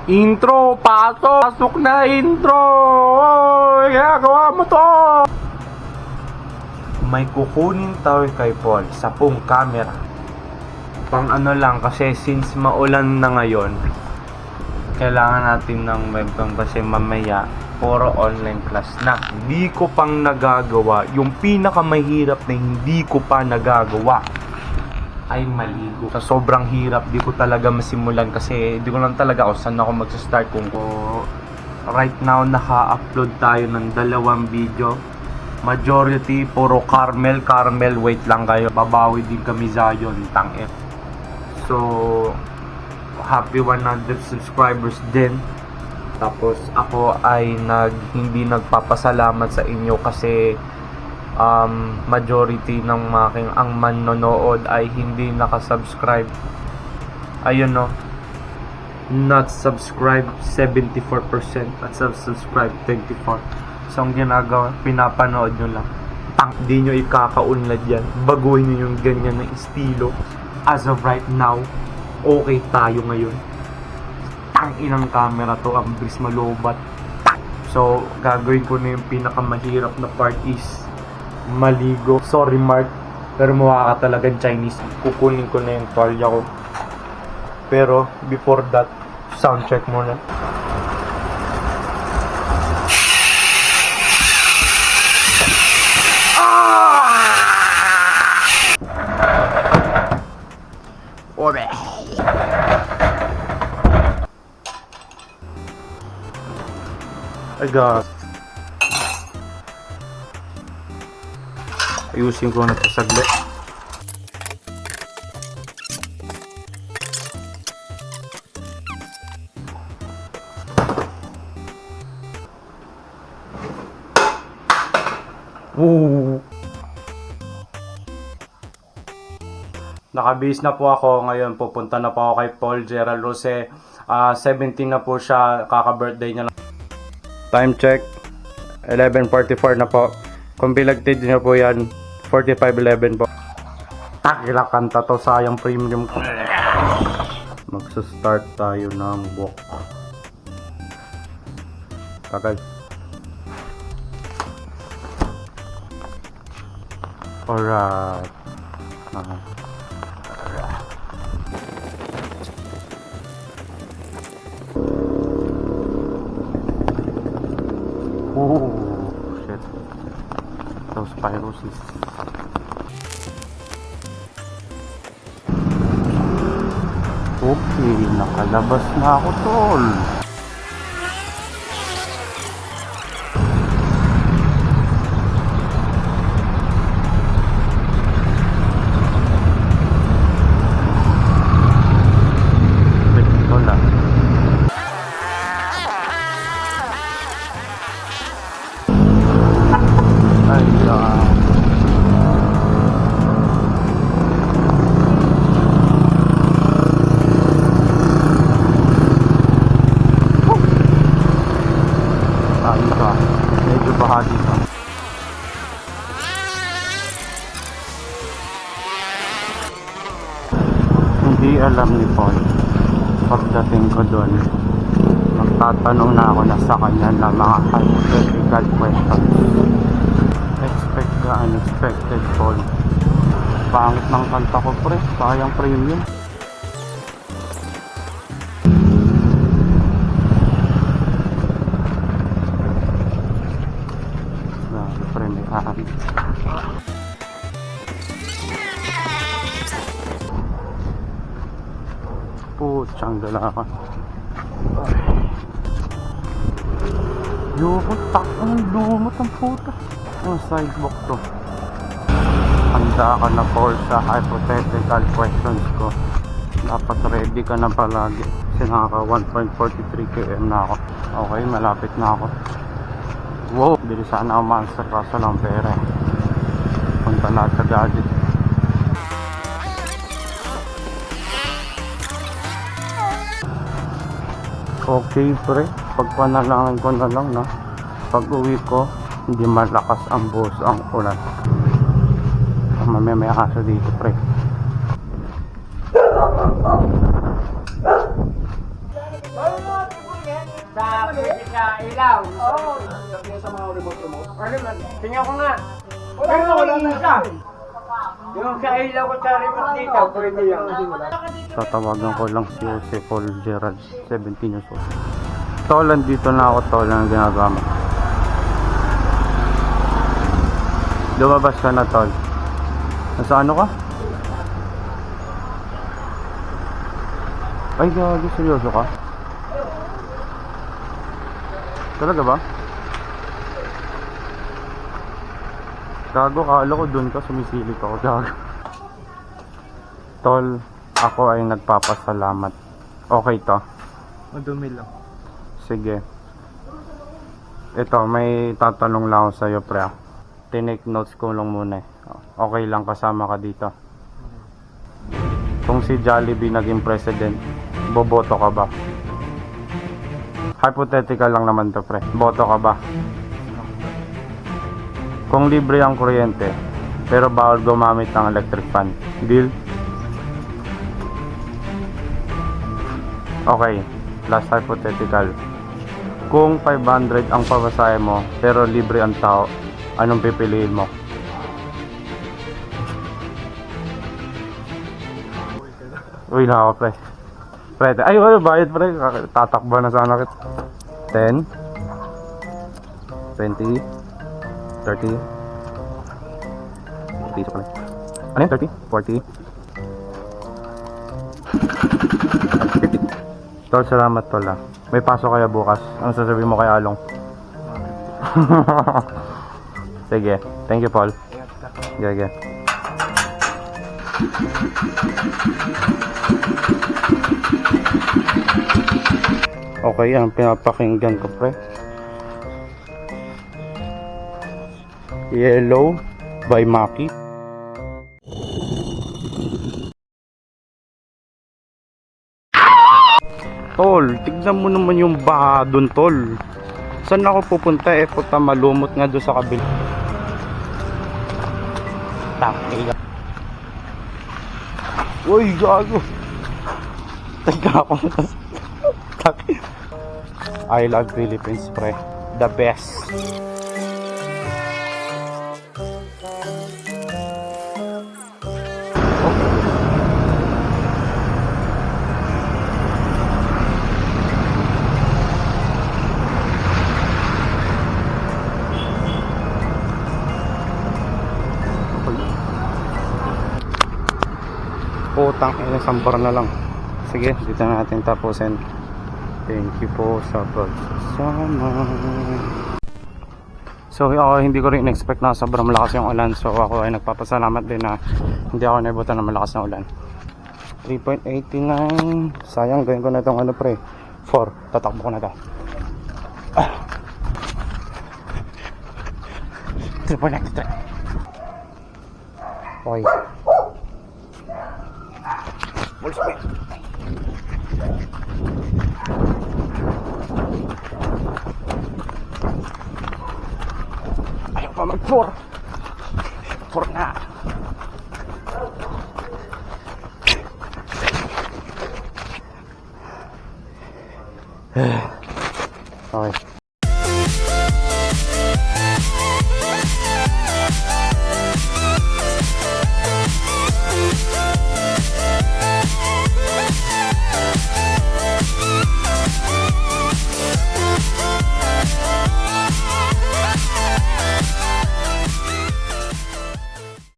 Intro, pasok na intro. Oy, ginagawa mo to. May kukunin tayo kay Paul sa pong camera. Pang ano lang kasi since maulan na ngayon, kailangan natin ng webcam kasi mamaya puro online class na. Hindi ko pang nagagawa. Yung pinakamahirap na hindi ko pa nagagawa ay maligo. Sa sobrang hirap, di ko talaga masimulan kasi di ko lang talaga kung saan ako magsa-start kung right now naka-upload tayo ng 2 video. Majority puro Carmel, wait lang kayo. Babawi din kami Zion, tangit. So happy 100 subscribers din. Tapos ako ay hindi nagpapasalamat sa inyo kasi majority ng ang manonood ay hindi nakasubscribe. Ayun no, not subscribe 74% at subscribe 24%. So ang ginagawa, pinapanood nyo lang. Di nyo ikakaunlad yan. Baguhin nyo yung ganyan na estilo. As of right now, okay tayo ngayon. Inang camera to, ang bilis malobat. So gagawin ko na yung pinakamahirap na part is maligo. Sorry Mark, pero mukha ka talagang Chinese. Kukunin ko na yung tuwalya ko. Pero before that, sound check muna. Ore. Ay God. Ayusin ko na ito saglit. Woo! Nakabihis na po ako ngayon. Pupunta na po ako kay Paul Gerald Rose. 17 na po siya. Kaka-birthday niya. Time check. 11:44 na po. Kung bilagtid niyo po yan, 45:11 po. Takila kanta to, sayang premium ko. Magsa-start tayo ng walk. Tagal. Alright. Oh, shit. Those pyrosis. Okay, nakalabas na ako, tol. Medyo bahagi pa. Hindi alam ni Paul. Pagdating ko doon, magtatanong na ako na sa kanya na mga hypothetical questions. Expect ka unexpected, Paul. Pangit ng kanta ko, pre. Sayang premium. Putsang dala ka. Lumot, takang lumot ang puta. Ang sidewalk to. Handa ka na, Paul, sa hypothetical questions ko. Dapat ready ka na palagi. Kasi nakaka 1.43 km na ako. Okay, malapit na ako. Wow, bilisan na ako ma-answer kaso lang pera. Punta lahat sa gadget. Okay, pre, pagpanalangin ko na lang na pag uwi ko hindi malakas ang buhos ang ulan. Mamaya kaso dito, pre. sa ilaw. Oo. Sa mga remote. Ano ba? Tingnan ko nga. Pero wala na isa. Yung sa ilaw ko sa remote dito, pwede yan. Tatawagan ko lang si Jose Paul Gerald, 17 years old. Tol, andito na ako, tol, ang ginagawa mo. Lumabas ka na, tol. Nasa ano ka? Ay, gagi, seryoso ka? Talaga ba? Gago, kala ko dun ka, sumisilip ako, gago. Tol, ako ay nagpapasalamat. Okay to? Madumi lang. Sige. Ito, may tatanong lang ako sa'yo, pre. Tinake notes ko lang muna eh. Okay lang kasama ka dito. Kung si Jollibee naging president, boboto ka ba? Hypothetical lang naman to, pre. Boto ka ba? Kung libre ang kuryente, pero bawal gumamit ng electric fan, deal? Okay, last hypothetical. Kung 500 ang pamasahe mo, pero libre ang tao, anong pipiliin mo? Uy, na ako, pre. Pre, ay, wala, bayad, pre. Tatakbo na sana kita. 10, 20, 30, piso pala. Ano yun? 30, 40, 50. Tol, salamat, tol, ah. May pasok kaya bukas. Ano sasabihin mo kay Along? Sige. Thank you, Paul. Sige. Okay, ang pinapakinggan ko, pre. Yellow by Maki. Tol, tignan mo naman yung baha dun, tol. Saan ako pupunta? Puta, malumot nga doon sa kabila. Takil. Uy, gago. Teka ako. Takil. I love Philippines, pre. The best. Putang ina, sambar na lang. Sige, dito na natin tapusin. Thank you po sa pagsasama. So ako hindi ko rin expect na sobrang malakas yung ulan. So ako ay nagpapasalamat din na hindi ako nabutan ng malakas na ulan. 3.89. Sayang, gawin ko na itong ano, pre. 4. Tatakbo ko na ito. 3.93. Okay. Full speed. Ayaw pa mag-4. 4 na. Okay.